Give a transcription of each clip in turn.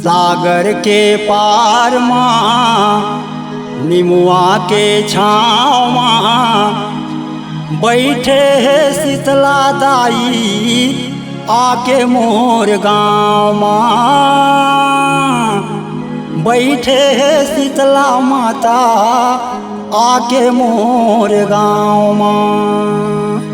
सागर के पार माँ निमुआ के छाँव माँ बैठे है शीतला दाई आके मोर गाँव माँ बैठे है शीतला माता आके मोर गाँव माँ।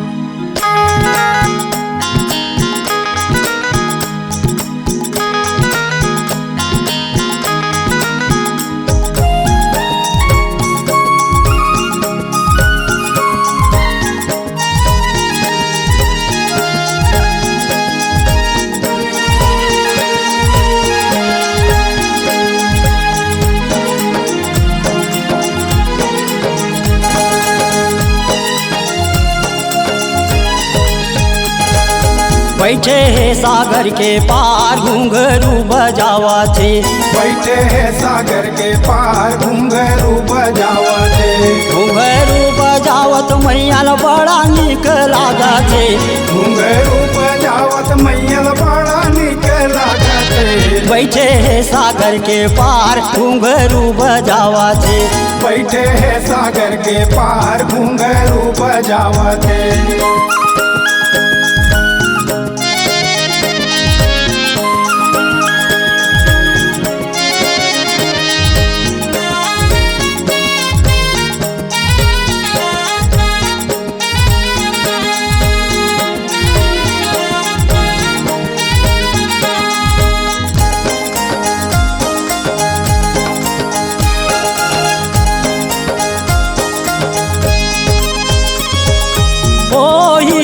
बैठे है सागर के पार घुंघरू बजावा थे। बैठे है सागर के पार घुंघरू बजावा थे। घुंघरू बजावत मैया बड़ा निक लागा थे। घुंघरू बजावत मैया बड़ा निक लागा थे। बैठे है सागर के पार घुंघरू बजावा थे। बैठे है सागर के पार घुंघरू बजावा थे।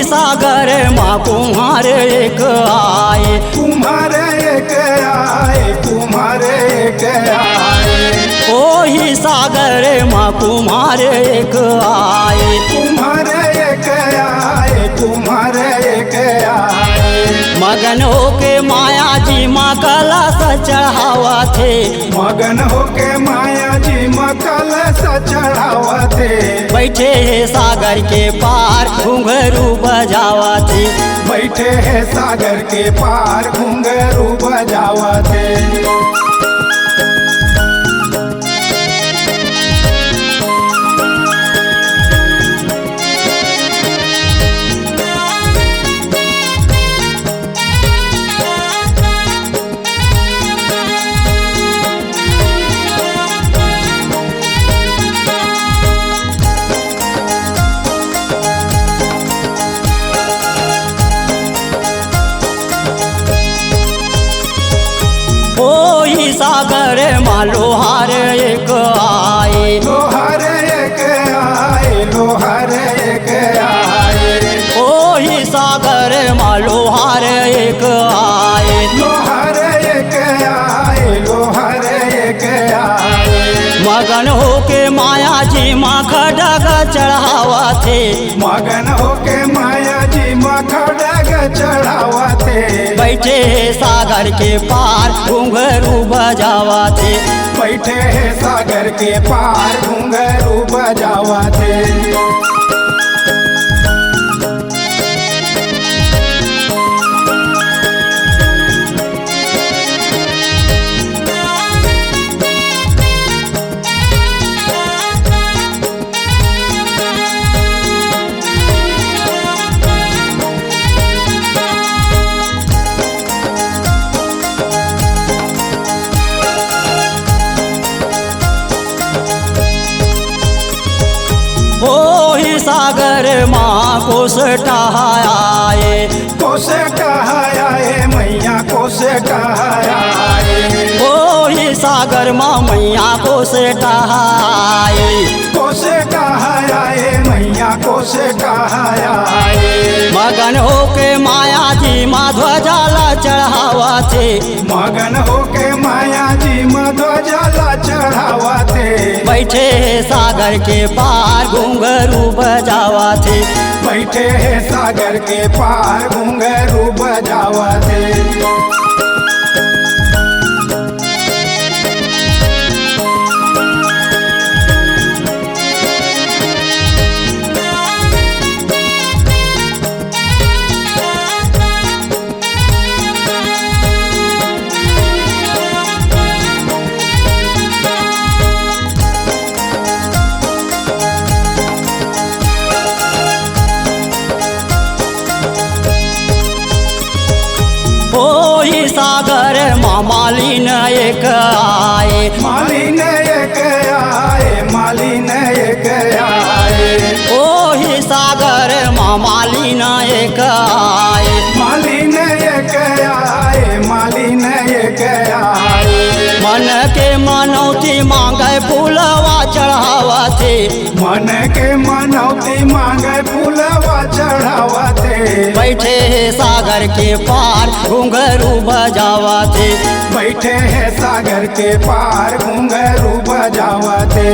सागर माँ कुम्हार एक आए। कुम्हार एक आए। कुम्हार एक आए। ओही सागर माँ कुम्हार एक आए। कुम्हार एक आए। कुम्हार एक आए। मगन होके माया जी माँ कलश चढ़ावा थे। मगन होके माया जी माँ कलश चढ़ावा थे। बैठे है सागर के पार घुंघरू बजावा थे। बैठे है सागर के पार घुंघरू बजावा थे। ओही सागर माँ लोहार एक आए। लोहार एक आए। लोहार एक आए। ओही सागर माँ लोहार एक आए। लोहार एक आए। लोहार एक आए। मगन होके माया जी माँ खड़ग चढ़ावा थे। मगन होके माया जी माँ खड़ग चढ़ावा थे। बैठे है सागर के पार घुंघरू बजावा थे। बैठे है सागर के पार घुंघरू बजावा थे। ओही सागर माँ कोस टहाए। कोस टहाए मैया कोस टहाए। ओही सागर माँ मैया कोस टहाए। कोस टहाए मैया कोस टहाए। मगन होके माया जी माँ ध्वजाला चढ़ावा थे। मगन होके माया जी माँ ध्वजाला चढ़ावा थे। बैठे है सागर के पार घुंघरू बजावा थे। बैठे है सागर के पार घुंघरू बजावा थे। मालिन एक आए, मालिन एक आए, मालिन एक आए, ओही सागर मालिन एक आए। मालिन एक आए, मालिन एक आए, मन के मनौती मांगे फूलवा चढ़ावते, मन के मनौती मांगे फूलवा चढ़ावते, बैठे है सागर के पार घुंघरू बजावते, बैठे हैं सागर के पार घुंघरू बजावते।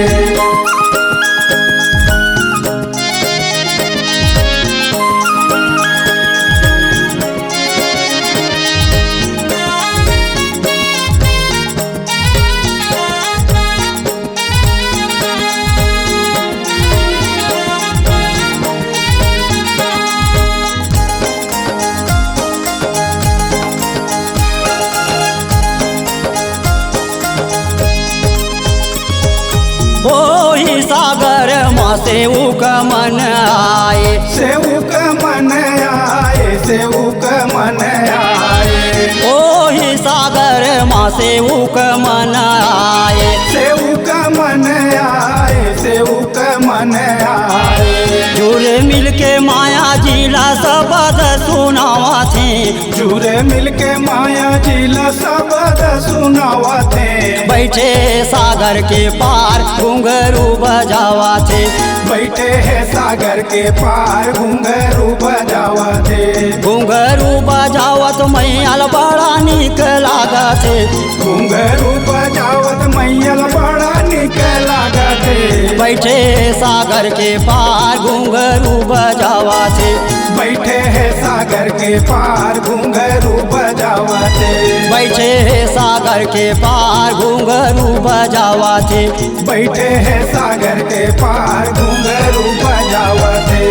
ओही सागर माँ सेवक मन आए, सेवक मन आए, सेवक मन आए, ओही सागर माँ सेवक मन आए। सेवक मन आए, सेवक मन आए, जुड़ मिल के माया जिला शब्द सुनावते, जुड़े मिलके माया जिला शब्द सुनावते, बैठे सागर के पार घुंघरू बजावते, बैठे हैं सागर के पार घुंघरू बजावते, घुंघरू बजावत मैयल बड़ा निक लागते, घुंघरू बजावत मैयल बड़ा निक लागते, बैठे सागर के पार घुंघरू बजावते, बैठे हैं सागर के पार घुंघरू बजावते, बैठे सागर के पार घुंघरू बजावते, बैठे हैं सागर के पार घुंघरू बजावते।